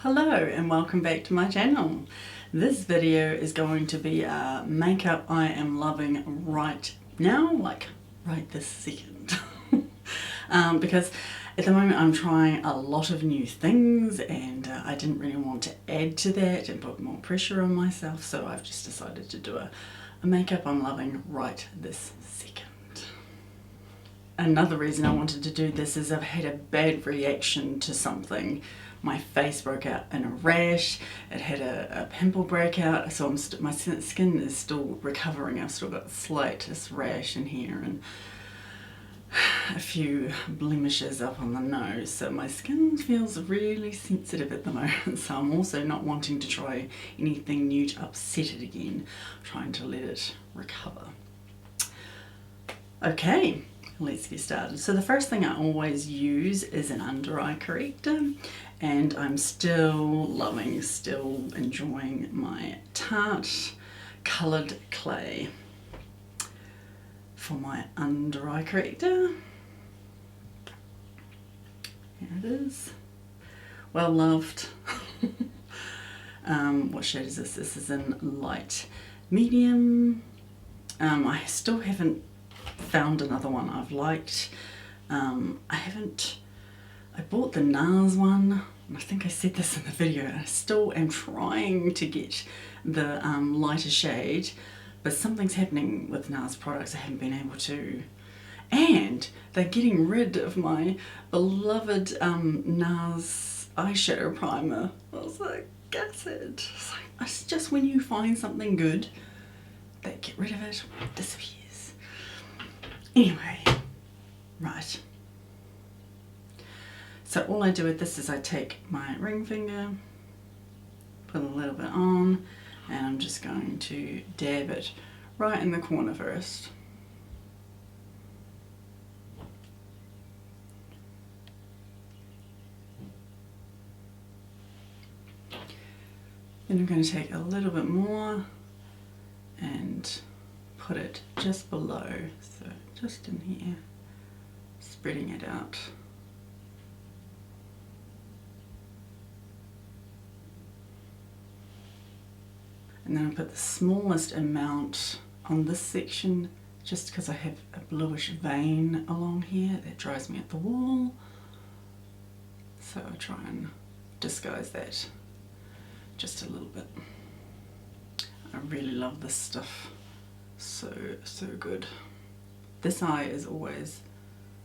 Hello and welcome back to my channel. This video is going to be a makeup I am loving right now, like right this second. Because at the moment I'm trying a lot of new things and I didn't really want to add to that and put more pressure on myself, so I've just decided to do a makeup I'm loving right this second. Another reason I wanted to do this is I've had a bad reaction to something. My face broke out in a rash, it had a pimple breakout, so my skin is still recovering. I've still got slightest rash in here and a few blemishes up on the nose, so my skin feels really sensitive at the moment, so I'm also not wanting to try anything new to upset it again. I'm trying to let it recover. Okay, let's get started. So the first thing I always use is an under eye corrector, and I'm still enjoying my Tarte coloured clay for my under eye corrector. Here it is, well loved. What shade is this? This is in light medium. I still haven't found another one I've liked. I bought the NARS one, and I think I said this in the video, and I still am trying to get the lighter shade, but something's happening with NARS products I haven't been able to. And they're getting rid of my beloved NARS eyeshadow primer. I was like, gutted. It's just when you find something good, they get rid of it, it disappears. Anyway, right. So all I do with this is I take my ring finger, put a little bit on, and I'm just going to dab it right in the corner first. Then I'm going to take a little bit more and put it just below, so just in here, spreading it out. And then I put the smallest amount on this section just because I have a bluish vein along here that drives me up the wall. So I try and disguise that just a little bit. I really love this stuff. So good. This eye is always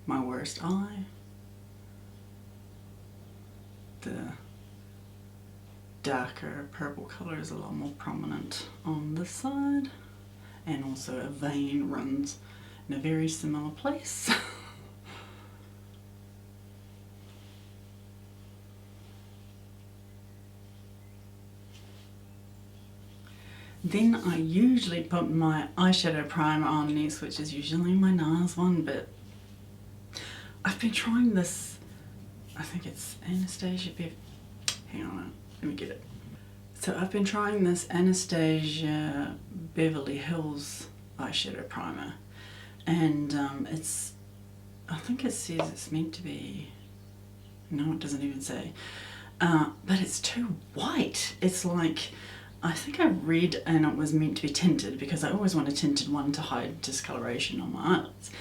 my worst eye. The darker purple colour is a lot more prominent on this side, and also a vein runs in a very similar place. Then I usually put my eyeshadow primer on next, which is usually my NARS one, but I've been trying this, I think it's Anastasia hang on, let me get it. So I've been trying this Anastasia Beverly Hills eyeshadow primer, and I think it says it's meant to be, no it doesn't even say, but it's too white. It's like, I think I read and it was meant to be tinted, because I always want a tinted one to hide discoloration on my eyelids.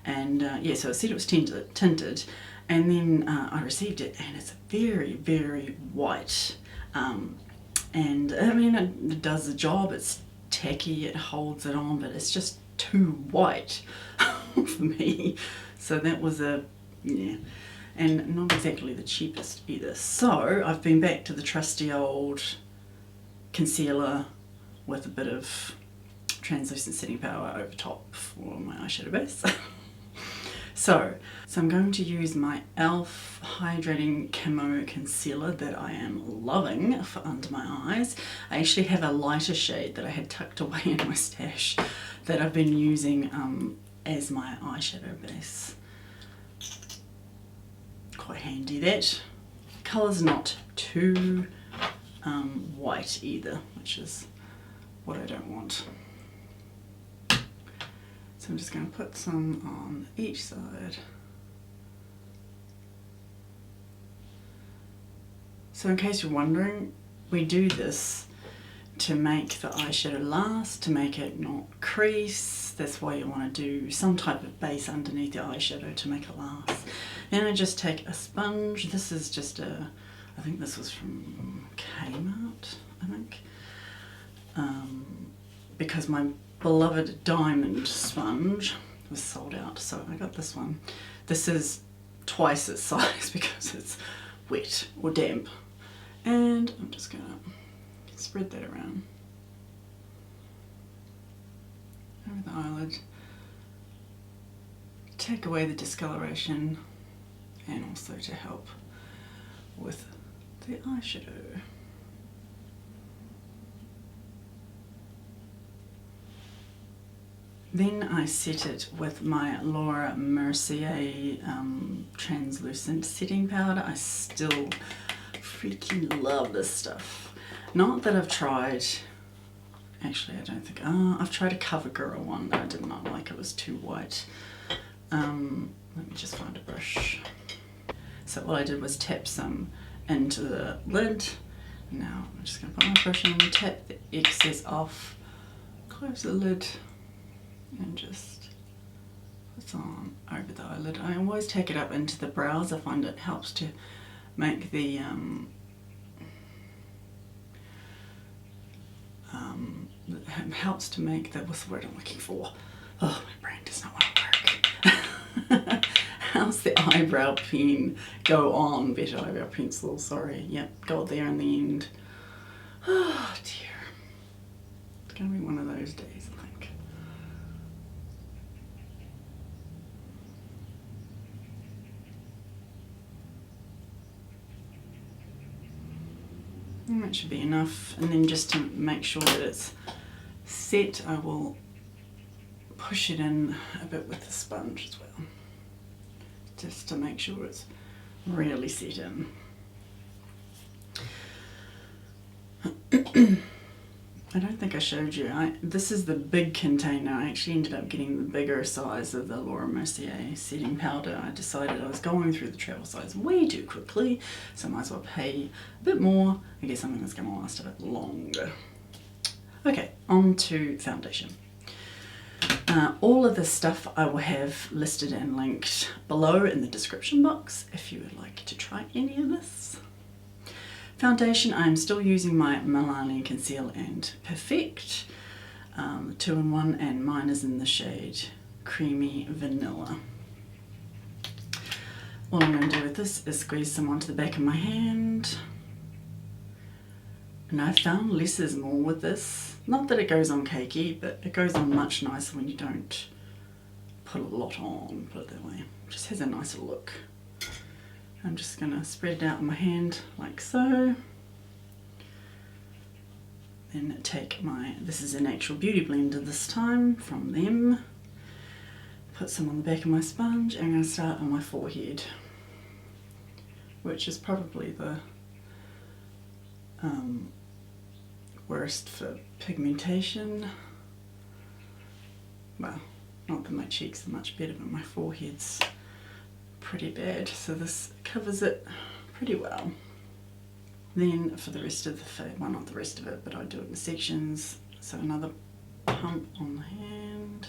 And yeah, so it said it was tinted, and then I received it and it's very, very white. And I mean, it does the job, it's tacky, it holds it on, but it's just too white for me. So that was yeah, and not exactly the cheapest either. So I've been back to the trusty old concealer with a bit of translucent setting powder over top for my eyeshadow base. So I'm going to use my E.L.F. Hydrating Camo concealer that I am loving for under my eyes. I actually have a lighter shade that I had tucked away in my stash that I've been using as my eyeshadow base. Quite handy that. The colour's not too white either, which is what I don't want. So I'm just going to put some on each side. So in case you're wondering, we do this to make the eyeshadow last, to make it not crease. That's why you want to do some type of base underneath the eyeshadow to make it last. Then I just take a sponge. This is just a, I think this was from Camo, I think. Because my beloved diamond sponge was sold out, so I got this one. This is twice its size because it's wet or damp. And I'm just gonna spread that around over the eyelid, take away the discoloration, and also to help with the eyeshadow. Then I set it with my Laura Mercier translucent setting powder. I still freaking love this stuff. Not that I've tried, actually I don't think, I've tried a CoverGirl one that I did not like, it was too white. Let me just find a brush. So all I did was tap some into the lid. Now I'm just going to put my brush in, tap the excess off, close the lid, and just put on over the eyelid. I always take it up into the brows. I find it helps to make the helps to make the, what's the word I'm looking for? Oh, my brain does not want to work. Helps the eyebrow pen go on better. Eyebrow pencil, sorry. Yep, got there in the end. Oh dear. It's going to be one of those days, I think. And that should be enough. And then just to make sure that it's set, I will push it in a bit with the sponge as well, just to make sure it's really set in. I don't think I showed you. This is the big container. I actually ended up getting the bigger size of the Laura Mercier setting powder. I decided I was going through the travel size way too quickly, so I might as well pay a bit more and get something that's going to last a bit longer. Okay, on to foundation. All of this stuff I will have listed and linked below in the description box if you would like to try any of this. Foundation, I'm still using my Milani Conceal and Perfect 2-in-1, and mine is in the shade Creamy Vanilla. All I'm going to do with this is squeeze some onto the back of my hand. And I found less is more with this. Not that it goes on cakey, but it goes on much nicer when you don't put a lot on, put it that way. It just has a nicer look. I'm just going to spread it out in my hand like so. Then take my, this is a Natural Beauty Blender this time from them. Put some on the back of my sponge. I'm going to start on my forehead, which is probably the worst for pigmentation. Well, not that my cheeks are much better, but my forehead's pretty bad, so this covers it pretty well. Then for the rest of the face, well, not the rest of it, but I do it in sections. So another pump on the hand.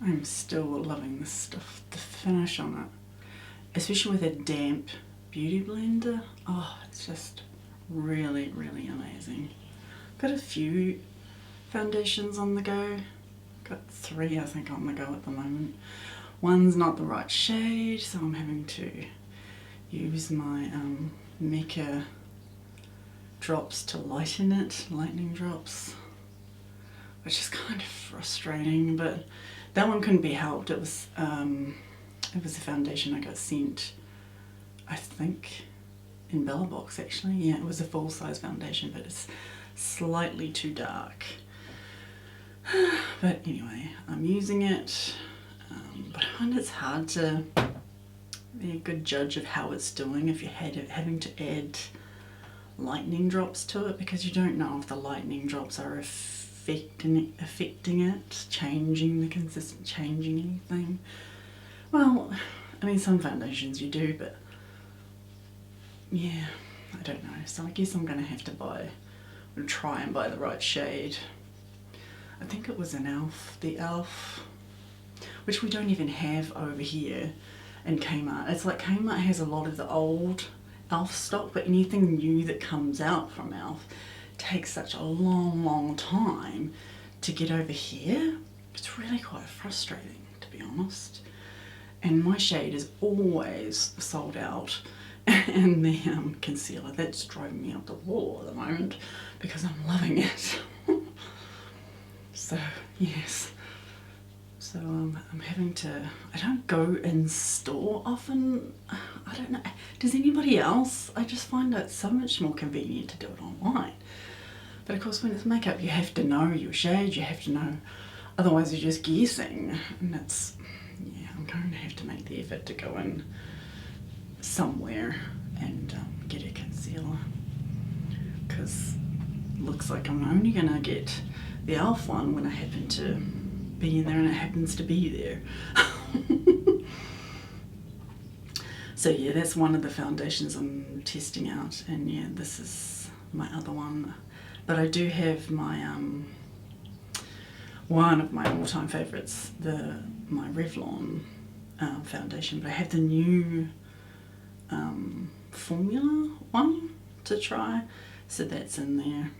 I'm still loving this stuff, the finish on it, especially with a damp beauty blender. Oh, it's just really, really amazing. Got a few foundations on the go. Got 3 I think on the go at the moment. One's not the right shade, so I'm having to use my Mecca drops to lighten it, lightning drops, which is kind of frustrating, but that one couldn't be helped. It was a foundation I got sent, I think, in Bella Box actually. Yeah, it was a full size foundation, but it's slightly too dark. But anyway, I'm using it, but I find it's hard to be a good judge of how it's doing if you're having to add lightning drops to it, because you don't know if the lightning drops are affecting it, changing the consistency, changing anything. Well, I mean, some foundations you do, but yeah, I don't know. So I guess I'm gonna have to try and buy the right shade. I think it was an E.L.F, the E.L.F, which we don't even have over here in Kmart. It's like Kmart has a lot of the old E.L.F stock, but anything new that comes out from E.L.F takes such a long time to get over here. It's really quite frustrating, to be honest. And my shade is always sold out. And the concealer, that's driving me up the wall at the moment because I'm loving it. So yes, so I'm having to, I don't go in store often. I don't know, does anybody else? I just find it so much more convenient to do it online. But of course when it's makeup you have to know your shade, you have to know, otherwise you're just guessing, and that's, yeah, I'm going to have to make the effort to go in somewhere and get a concealer, because looks like I'm only gonna get the E.L.F one when I happen to be in there and it happens to be there. So yeah, that's one of the foundations I'm testing out, and yeah, this is my other one. But I do have my one of my all-time favorites, my Revlon foundation, but I have the new formula one to try, so that's in there.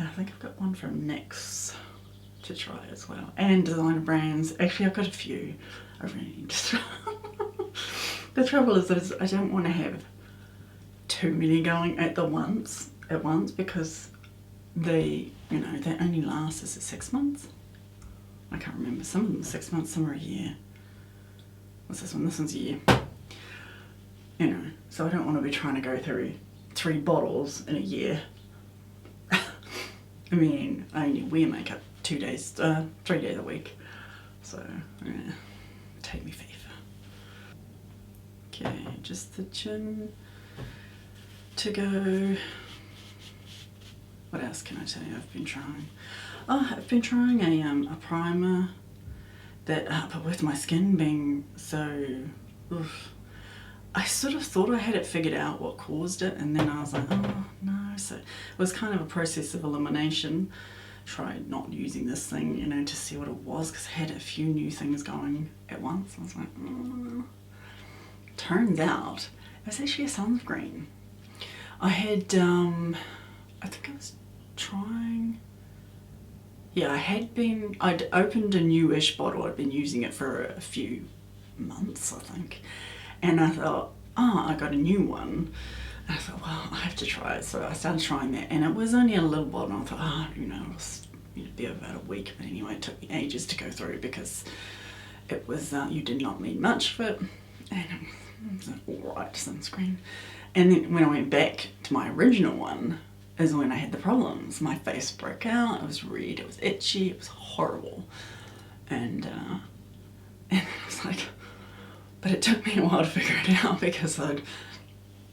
I think I've got one from NYX to try as well, and Designer Brands. Actually, I've got a few I really need to try. The trouble is that I don't want to have too many going at once, because they only last, is it 6 months? I can't remember. Some of them are 6 months, some are a year. What's this one? This one's a year. So I don't want to be trying to go through 3 bottles in a year. I mean, I only wear makeup 3 days a week. So, yeah, take me fever. Okay, just the chin to go. What else can I tell you I've been trying? Oh, I've been trying a primer that, but with my skin being so, oof, I sort of thought I had it figured out what caused it, and then I was like, oh no. So it was kind of a process of elimination. Tried not using this thing, to see what it was, because I had a few new things going at once. I was like, Turns out it was actually a sunscreen. I had, I think I was trying, yeah, I'd opened a newish bottle. I'd been using it for a few months, I think. And I thought, oh, I got a new one. And I thought, well, I have to try it. So I started trying that, and it was only a little bottle. And I thought, it'll be about a week. But anyway, it took me ages to go through, because it was, you did not need much of it. And it was an alright sunscreen. And then when I went back to my original one is when I had the problems. My face broke out, it was red, it was itchy, it was horrible. And I was like, but it took me a while to figure it out, because I'd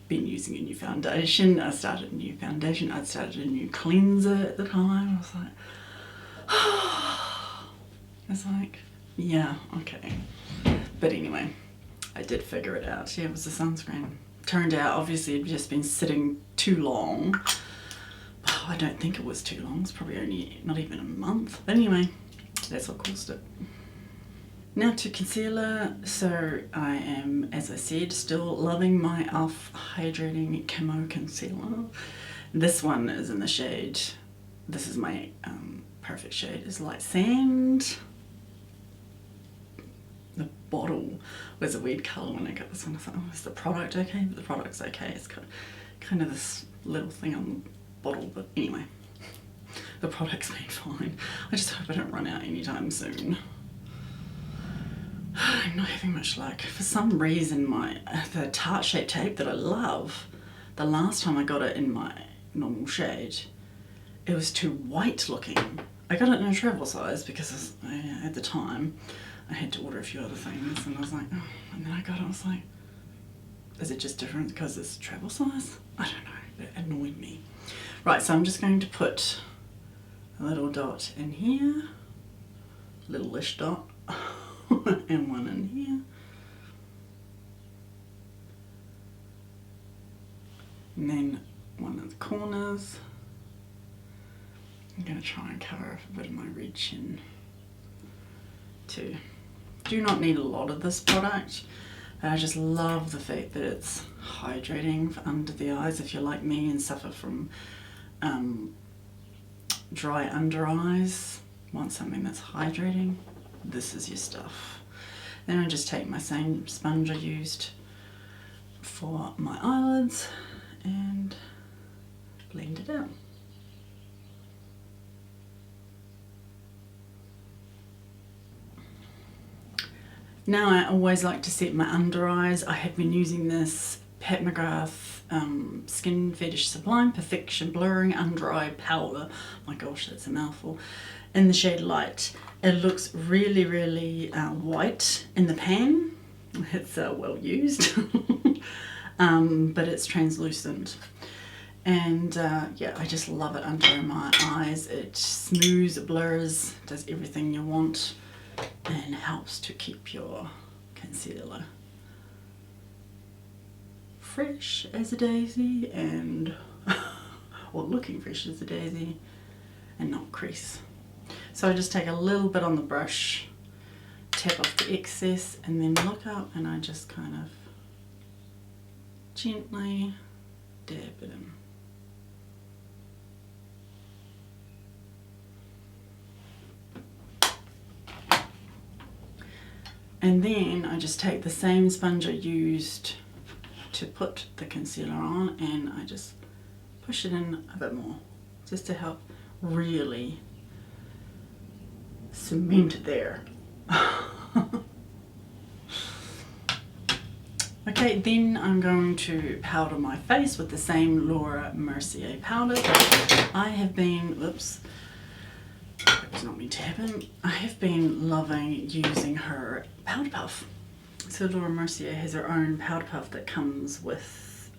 been using a new foundation. I started a new foundation. I'd started a new cleanser at the time. I was like, it's like, yeah, okay. But anyway, I did figure it out. Yeah, it was a sunscreen. Turned out, obviously, it'd just been sitting too long. Oh, I don't think it was too long. It's probably only not even a month. But anyway, that's what caused it. Now to concealer. So I am, as I said, still loving my E.L.F Hydrating Camo Concealer. This one is in the shade, this is my perfect shade, is Light Sand. The bottle was a weird colour when I got this one. I thought, oh, is the product okay? But the product's okay. It's got kind of this little thing on the bottle, but anyway, the product's been fine. I just hope I don't run out anytime soon. I'm not having much luck. For some reason, the Tarte Shape Tape that I love, the last time I got it in my normal shade, it was too white looking. I got it in a travel size because at the time I had to order a few other things, and I was like, oh, and then I got it, I was like, is it just different because it's travel size? I don't know, it annoyed me. Right, so I'm just going to put a little dot in here, little-ish dot, and one in here. And then one in the corners. I'm going to try and cover up a bit of my red chin too. Do not need a lot of this product, but I just love the fact that it's hydrating for under the eyes. If you're like me and suffer from dry under eyes, want something that's hydrating, this is your stuff. Then I just take my same sponge I used for my eyelids and blend it out. Now I always like to set my under eyes. I have been using this Pat McGrath Skin Fetish Sublime Perfection Blurring Under Eye Powder. My gosh, that's a mouthful. In the shade Light. It looks really, really white in the pan. It's well used, but it's translucent. And yeah, I just love it under my eyes. It smooths, it blurs, does everything you want, and helps to keep your concealer fresh as a daisy, and or looking fresh as a daisy, and not crease. So I just take a little bit on the brush, tap off the excess, and then look up, and I just kind of gently dab it in. And then I just take the same sponge I used to put the concealer on, and I just push it in a bit more, just to help really cement it there. Okay, then I'm going to powder my face with the same Laura Mercier powder. I have been, whoops, that was not me tapping. I have been loving using her powder puff. So Laura Mercier has her own powder puff that comes with,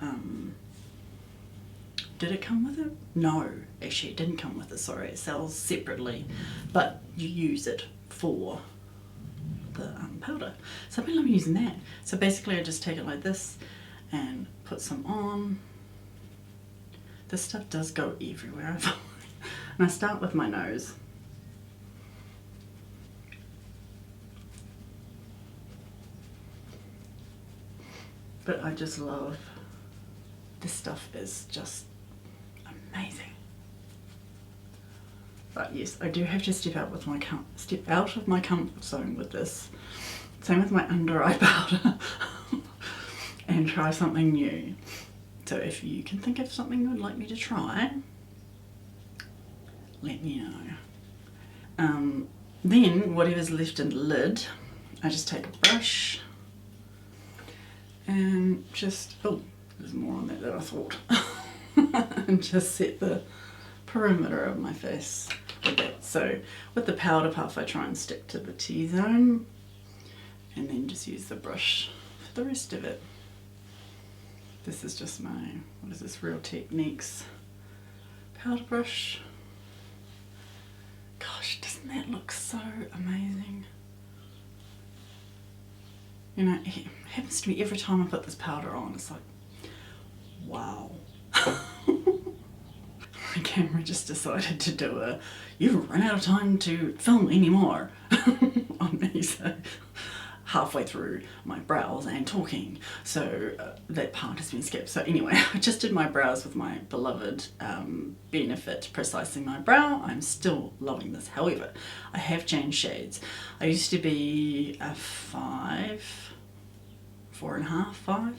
did it come with it? No, actually it didn't come with it, sorry, it sells separately, but you use it for the powder. So I've been loving using that. So basically I just take it like this and put some on. This stuff does go everywhere, I find. And I start with my nose. But I just love, this stuff is just amazing. But yes, I do have to step out of my comfort zone with this. Same with my under eye powder. And try something new. So if you can think of something you would like me to try, let me know. Then whatever's left in the lid, I just take a brush and just, oh, there's more on that than I thought. And just set the perimeter of my face with that. So with the powder puff I try and stick to the T-zone, and then just use the brush for the rest of it. This is just my, what is this, Real Techniques powder brush. Gosh, doesn't that look so amazing? You know, it happens to me every time I put this powder on. It's like, wow. My camera just decided to do a, you've run out of time to film anymore on me. So halfway through my brows and talking, so that part has been skipped. So anyway, I just did my brows with my beloved Benefit Precising My Brow. I'm still loving this. However, I have changed shades. I used to be a 5, 4.5, 5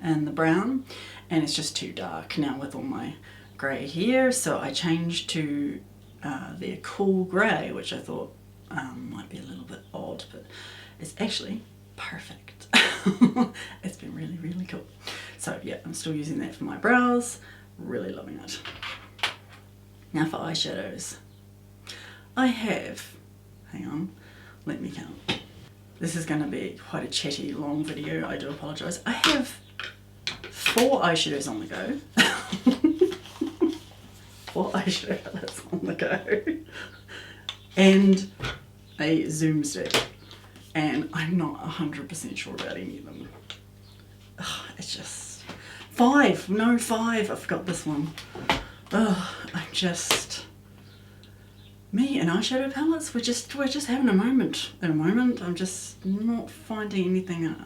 and the brown, and it's just too dark now with all my grey hair, so I changed to their cool grey, which I thought might be a little bit odd, but it's actually perfect. It's been really, really cool. So yeah, I'm still using that for my brows, really loving it. Now for eyeshadows. I have, hang on, let me count. This is going to be quite a chatty long video, I do apologise. I have 4 eyeshadows on the go. 4 eyeshadow palettes on the go. And a zoom stick. And I'm not 100% sure about any of them. Ugh, it's just... 5! No, 5! I forgot this one. Ugh, I'm just... Me and eyeshadow palettes, we're just having a moment. At a moment, I'm just not finding anything.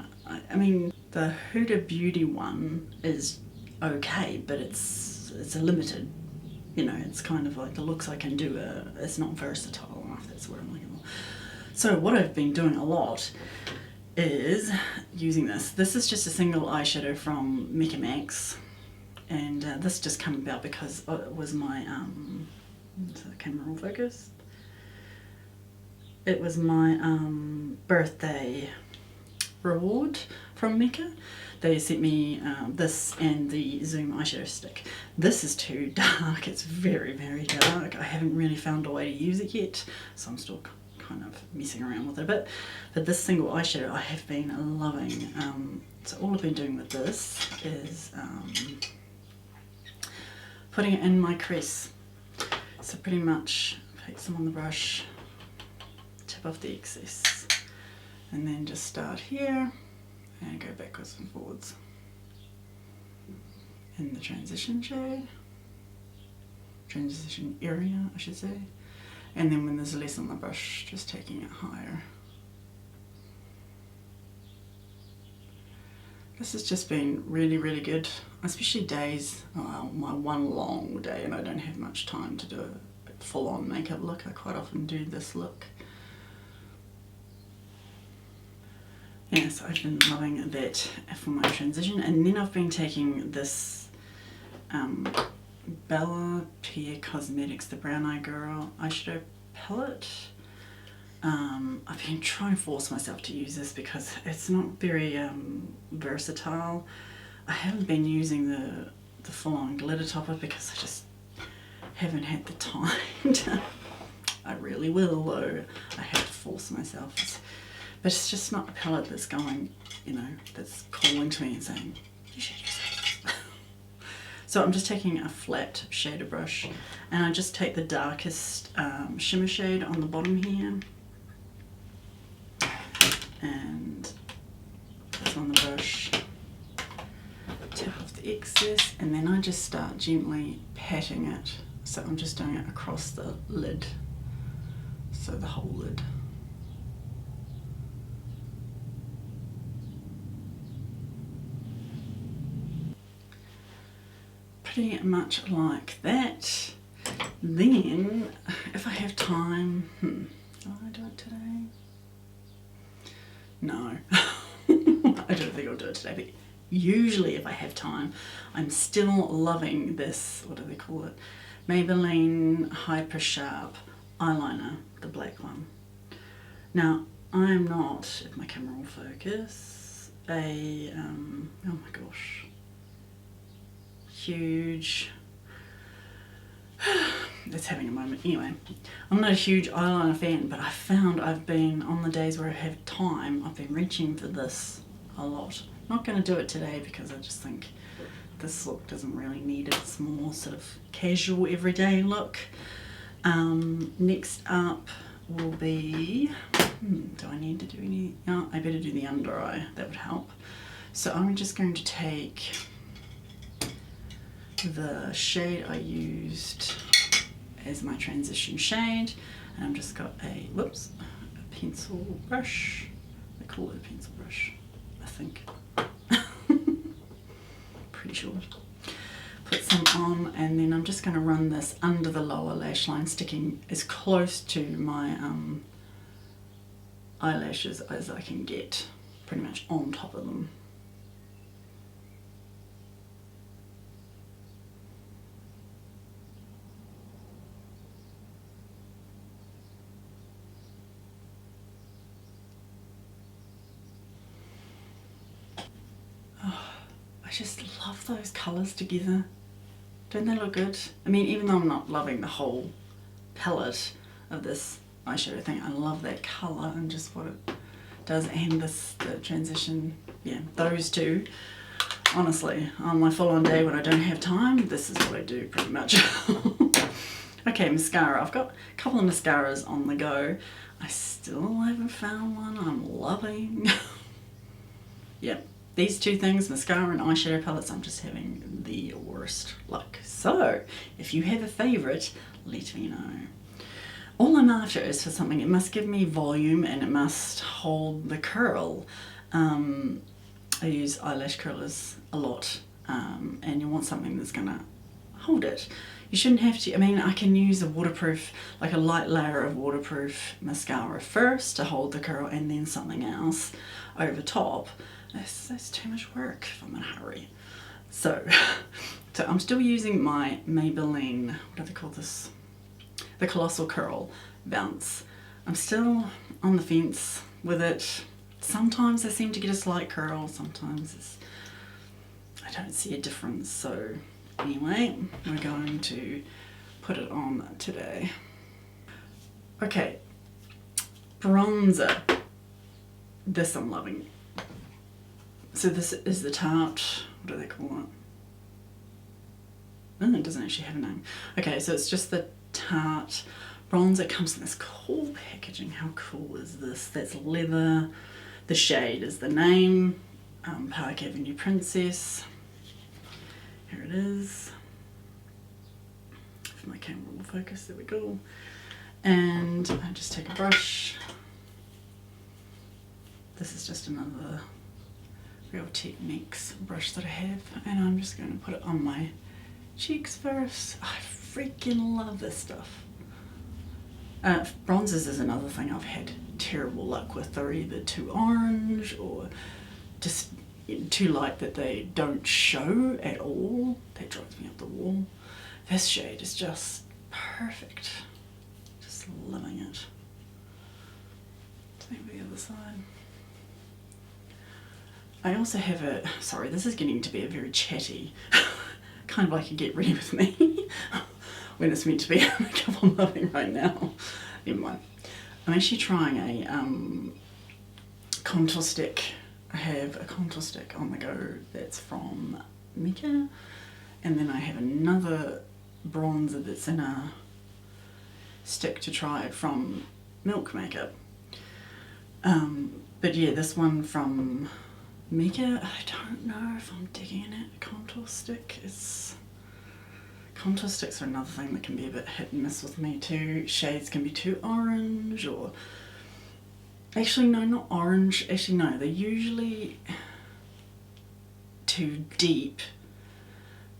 I mean, the Huda Beauty one is okay, but it's a limited. You know, it's kind of like the looks I can do. It's not versatile enough. That's what I'm looking for. So what I've been doing a lot is using this. This is just a single eyeshadow from Meccamax, and this just came about because it was my is the camera all focused? It was my birthday reward from Mecca. They sent me this and the Zoom eyeshadow stick. This is too dark. It's very, very dark. I haven't really found a way to use it yet, so I'm still kind of messing around with it a bit. But this single eyeshadow I have been loving. So all I've been doing with this is putting it in my crease. So pretty much take some on the brush, tip off the excess, and then just start here and go backwards and forwards in the transition shade, transition area I should say, and then when there's less on the brush, just taking it higher. This has just been really, really good, especially days, well, my one long day and I don't have much time to do a full-on makeup look. I quite often do this look. Yes, I've been loving that for my transition, and then I've been taking this Bellapierre Cosmetics, the Brown Eye Girl eyeshadow palette. I've been trying to force myself to use this because it's not very versatile. I haven't been using the full-on glitter topper because I just haven't had the time to. I really will though. I have to force myself. But it's just not a palette that's going, you know, that's calling to me and saying, you should use it. So I'm just taking a flat shader brush and I just take the darkest shimmer shade on the bottom here and put on the brush, tip off the excess, and then I just start gently patting it. So I'm just doing it across the lid, so the whole lid. Pretty much like that. Then, if I have time, will I do it today? No, I don't think I'll do it today, but usually if I have time, I'm still loving this, what do they call it? Maybelline Hyper Sharp eyeliner, the black one. Now, I'm not, if my camera will focus, a, oh my gosh, huge, it's having a moment. Anyway, I'm not a huge eyeliner fan, but I found I've been, on the days where I have time, I've been reaching for this a lot. Not going to do it today because I just think this look doesn't really need it. It's more sort of casual, everyday look. Next up will be, do I need to do any, no, I better do the under eye, that would help. So I'm just going to take the shade I used as my transition shade, and I've just got a, whoops, a pencil brush. They call it a pencil brush, I think. Pretty sure. Put some on, and then I'm just going to run this under the lower lash line, sticking as close to my eyelashes as I can get, pretty much on top of them. I just love those colours together. Don't they look good? I mean, even though I'm not loving the whole palette, of this eyeshadow thing. I love that colour and just what it does, and the transition. Yeah, those two. Honestly, on my full-on day when I don't have time, this is what I do pretty much. Okay, mascara. I've got a couple of mascaras on the go. I still haven't found one I'm loving. Yep, these two things, mascara and eyeshadow palettes, I'm just having the worst luck. So, if you have a favourite, let me know. All I'm after is for something, it must give me volume and it must hold the curl. I use eyelash curlers a lot, and you want something that's gonna hold it. You shouldn't have to, I mean, I can use a waterproof, like a light layer of waterproof mascara first to hold the curl, and then something else over top. That's too much work if I'm in a hurry. So I'm still using my Maybelline, what do they call this? The Colossal Curl Bounce. I'm still on the fence with it. Sometimes I seem to get a slight curl, sometimes I don't see a difference. So anyway, we're going to put it on today. Okay, bronzer. This I'm loving. So this is the Tarte, what do they call it? Oh, it doesn't actually have a name. Okay, so it's just the Tarte bronzer. It comes in this cool packaging. How cool is this? That's leather. The shade is the name, Parkave Princess. Here it is. If my camera will focus, there we go. And I just take a brush. This is just another Real Techniques brush that I have, and I'm just going to put it on my cheeks first. I freaking love this stuff. Bronzers is another thing I've had terrible luck with. They're either too orange or just too light that they don't show at all. That drives me up the wall. This shade is just perfect. Just loving it. Same with the other side. I also have a, sorry, this is getting to be a very chatty, kind of like a get ready with me, when it's meant to be a makeup I'm loving right now. Never mind. I'm actually trying a contour stick. I have a contour stick on the go that's from Mecca, and then I have another bronzer that's in a stick to try from Milk Makeup. But yeah, this one from Mecca, I don't know if I'm digging it. Contour stick is... Contour sticks are another thing that can be a bit hit and miss with me too. Shades can be too orange, or... Actually no, not orange. Actually no, they're usually too deep.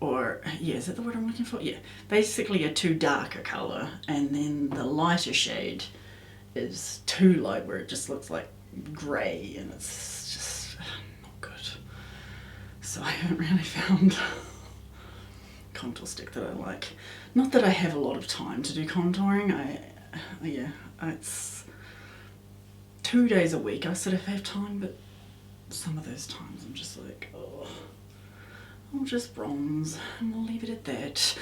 Or, yeah, is that the word I'm looking for? Yeah, basically a too dark a colour, and then the lighter shade is too light where it just looks like grey, and it's just not good. So I haven't really found contour stick that I like. Not that I have a lot of time to do contouring. It's 2 days a week I sort of have time, but some of those times I'm just like, oh, I'll just bronze and we'll leave it at that.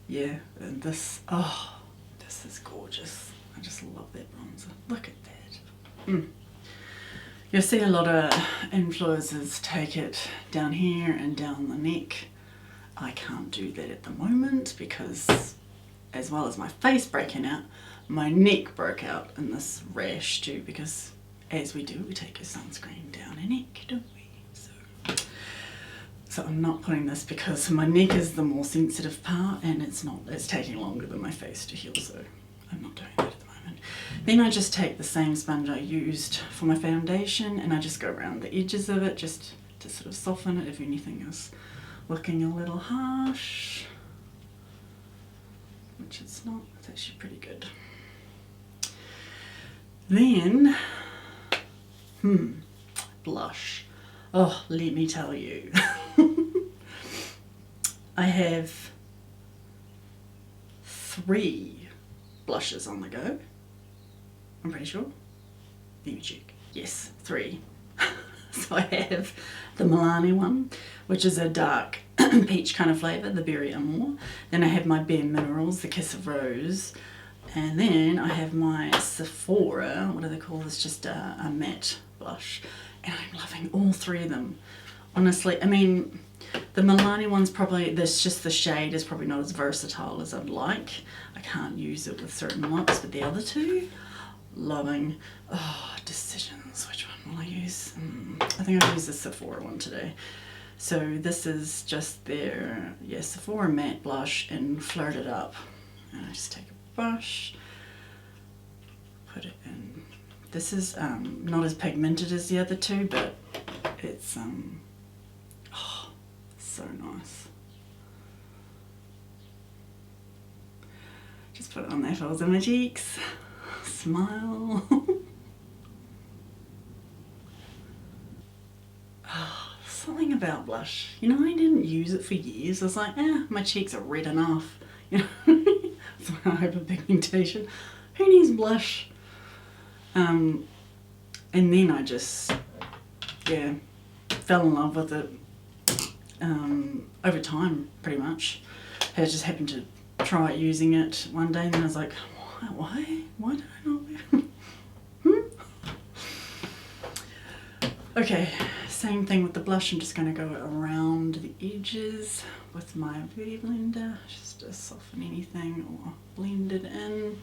Yeah, and this, oh, this is gorgeous. I just love that bronzer. Look at that. You'll see a lot of influencers take it down here and down the neck. I can't do that at the moment because, as well as my face breaking out, my neck broke out in this rash too, because as we do, we take a sunscreen down our neck, don't we? So I'm not putting this because my neck is the more sensitive part, and it's taking longer than my face to heal, so I'm not doing that at the moment. Then I just take the same sponge I used for my foundation, and I just go around the edges of it just to sort of soften it if anything is looking a little harsh, which it's not. It's actually pretty good. Then, blush. Oh, let me tell you. I have 3 blushes on the go. I'm pretty sure. Let me check. Yes, 3. So I have the Milani one, which is a dark peach kind of flavour, the Berry Amour. Then I have my Bare Minerals, the Kiss of Rose. And then I have my Sephora, what do they call this, just a matte blush. And I'm loving all three of them. Honestly, I mean, the Milani one's probably, this just the shade is probably not as versatile as I'd like. I can't use it with certain looks, but the other two, loving. Oh, decisions, which one will I use? I think I'll use the Sephora one today. So this is just their, yeah, Sephora matte blush and Flirt It Up. And I just take a brush, put it in. This is not as pigmented as the other two, but it's oh, so nice. Just put it on there, fills in my cheeks. Smile. Oh, something about blush. You know, I didn't use it for years. I was like, my cheeks are red enough. You know, it's my hyperpigmentation. Who needs blush? And then I just, yeah, fell in love with it over time, pretty much. I just happened to try using it one day, and then I was like, why did I not wear it? Okay, same thing with the blush. I'm just going to go around the edges with my beauty blender, just to soften anything or blend it in.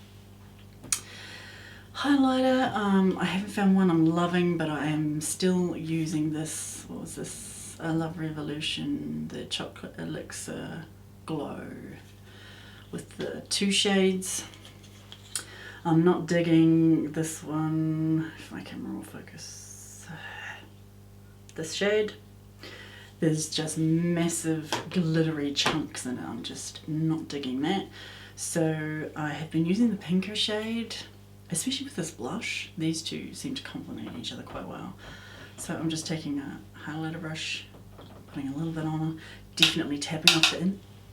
Highlighter, I haven't found one I'm loving, but I am still using this, what was this, I Love Revolution, the Chocolate Elixir Glow with the 2 shades. I'm not digging this one, if my camera will focus, this shade. There's just massive glittery chunks in it, I'm just not digging that. So I have been using the pinker shade, especially with this blush. These two seem to complement each other quite well. So I'm just taking a highlighter brush, putting a little bit on her, definitely tapping off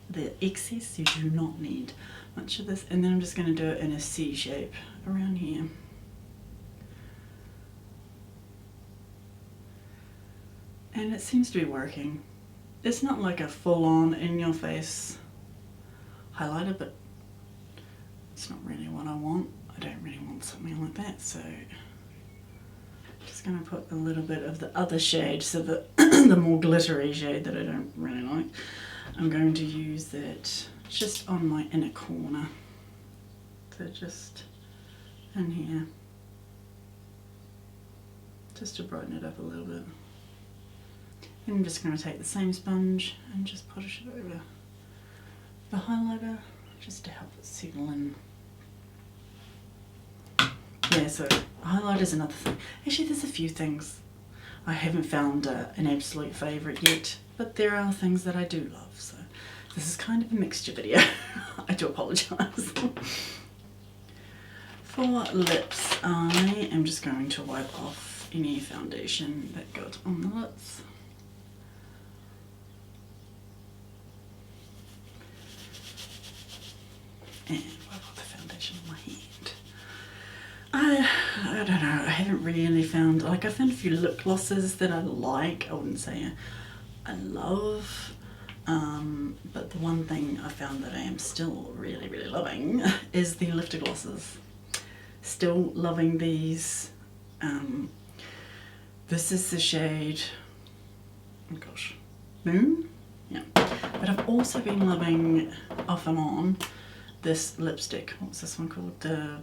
the excess. You do not need much of this, and then I'm just going to do it in a C shape around here. And it seems to be working. It's not like a full-on in-your-face highlighter, but it's not really what I want. I don't really want something like that, so just going to put a little bit of the other shade, so that the more glittery shade that I don't really like, I'm going to use that just on my inner corner. So just in here, just to brighten it up a little bit. And I'm just going to take the same sponge and just polish it over the highlighter, just to help it settle in. Yeah, so highlighter is another thing. Actually, there's a few things. I haven't found an absolute favourite yet, but there are things that I do love, so this is kind of a mixture video. I do apologise. For lips, I am just going to wipe off any foundation that got on the lips. And wipe off the foundation on my hand. I don't know, I haven't really found, like I found a few lip glosses that I like. I wouldn't say I love, but the one thing I found that I am still really loving is the lifter glosses. Still loving these. This is the shade, oh gosh, Moon? Yeah. But I've also been loving, off and on, this lipstick. What's this one called? The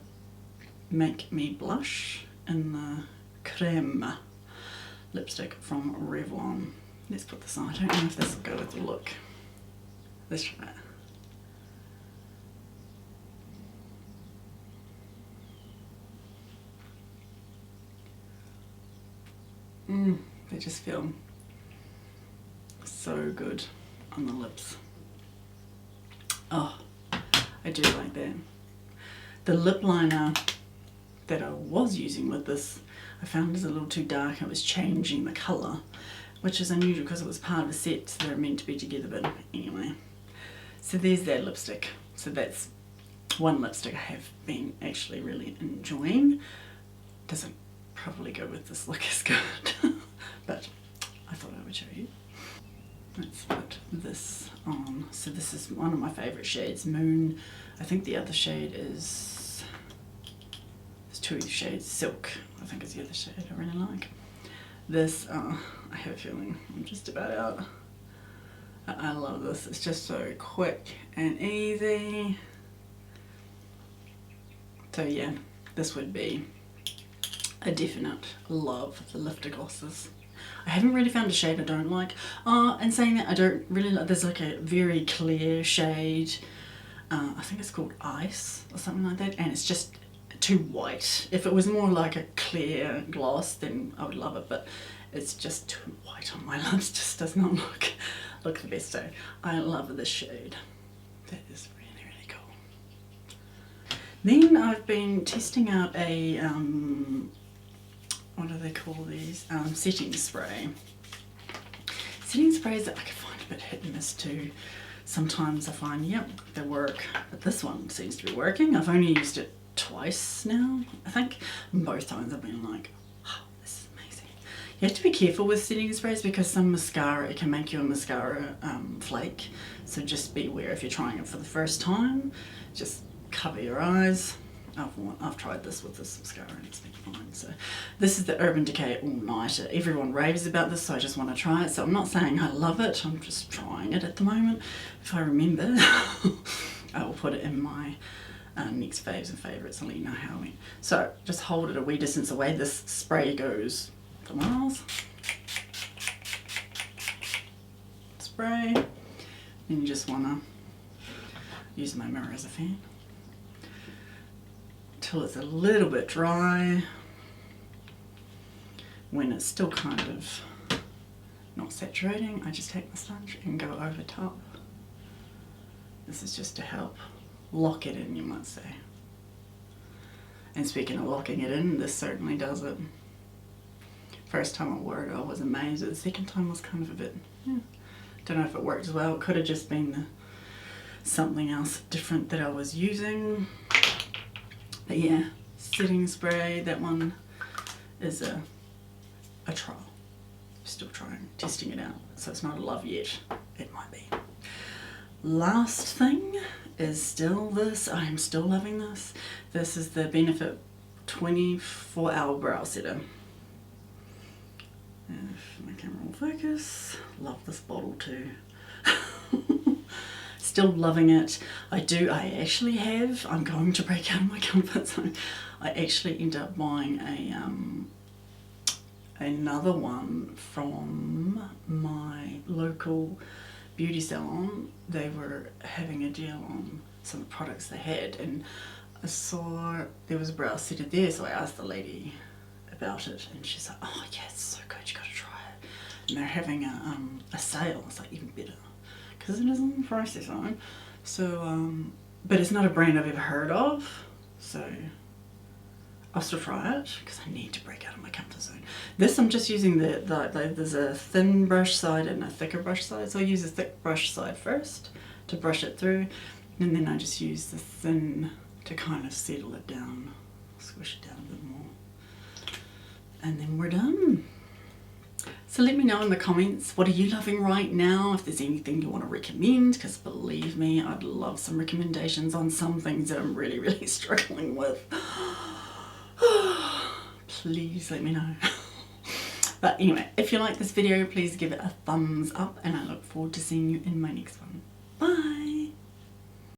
Make Me Blush in the Creme lipstick from Revlon. Let's put this on. I don't know if this will go with the look. Let's try it. They just feel so good on the lips. Oh, I do like that. The lip liner that I was using with this, I found was a little too dark. It was changing the colour, which is unusual because it was part of a set, so they're meant to be together, but anyway. So there's that lipstick. So that's one lipstick I have been actually really enjoying. Doesn't probably go with this look as good, but I thought I would show you. Let's put this on. So this is one of my favourite shades, Moon. I think the other shade is, there's two shades, Silk, I think is the other shade I really like. This, I have a feeling I'm just about out. I love this, it's just so quick and easy. So yeah, this would be a definite love, the lifter glosses. I haven't really found a shade I don't like. And saying that, I don't really like, there's like a very clear shade, I think it's called Ice or something like that, and it's just too white. If it was more like a clear gloss, then I would love it, but it's just too white on my lips, just does not look the best. So I love this shade. That is really, really cool. Then I've been testing out a, what do they call these? Setting spray. Setting sprays that I can find a bit hit and miss too. Sometimes I find, yep, they work, but this one seems to be working. I've only used it twice now, I think. And both times I've been like, oh, this is amazing. You have to be careful with setting sprays because some mascara, it can make your mascara flake. So just be aware if you're trying it for the first time. Just cover your eyes. I've tried this with this mascara and it's been fine. So this is the Urban Decay All Nighter. Everyone raves about this, so I just want to try it. So I'm not saying I love it, I'm just trying it at the moment. If I remember, I will put it in my next faves and favourites and let you know how I went. So just hold it a wee distance away. This spray goes for miles. Spray. Then you just want to use my mirror as a fan. Till it's a little bit dry. When it's still kind of not saturating, I just take my sponge and go over top. This is just to help lock it in, you might say. And speaking of locking it in, this certainly does it. First time I wore it, I was amazed. The second time was kind of a bit, don't know if it worked as well. It could have just been something else different that I was using. But yeah, setting spray, that one is a trial. Still trying, testing it out. So it's not a love yet. It might be. Last thing is still this. I am still loving this. This is the Benefit 24-hour brow setter. If my camera will focus. Love this bottle too. Still loving it. I'm going to break out of my comfort zone. I actually end up buying another one from my local beauty salon. They were having a deal on some products they had, and I saw there was a brow setter there, so I asked the lady about it, and she's like, oh yeah, it's so good, you gotta try it. And they're having a sale. It's like even better, because it is on the pricey side. So, but it's not a brand I've ever heard of, so I'll still try it because I need to break out of my comfort zone. This I'm just using there's a thin brush side and a thicker brush side, so I use the thick brush side first to brush it through, and then I just use the thin to kind of settle it down, squish it down a bit more, and then we're done. So let me know in the comments, what are you loving right now? If there's anything you want to recommend, because believe me, I'd love some recommendations on some things that I'm really, really struggling with. Please let me know. But anyway, if you like this video, please give it a thumbs up, and I look forward to seeing you in my next one. Bye!